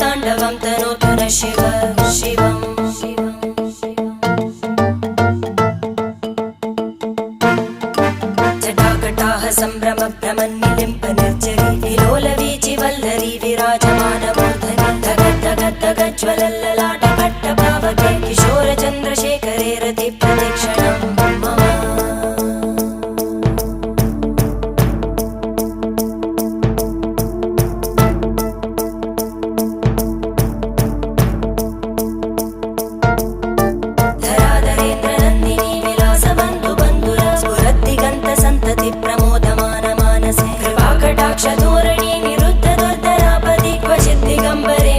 ताण्डवं तनोतु न शिव शिवम् जटाकटाः सम्भ्रम भ्रमन्निलिम्प निर्जरी विलोलवीचि वल्लरी विराजमानमूर्धनि धगज्ज्वलल्ललाटपट्टपावके किशोरचन्द्रशेखरे रति प्रदक्षिणं मम प्रमोदमान मानसे कृपाकटाक्षधोरणी निरुद्ध दुर्धरापदि क्वचित् दिगम्बरे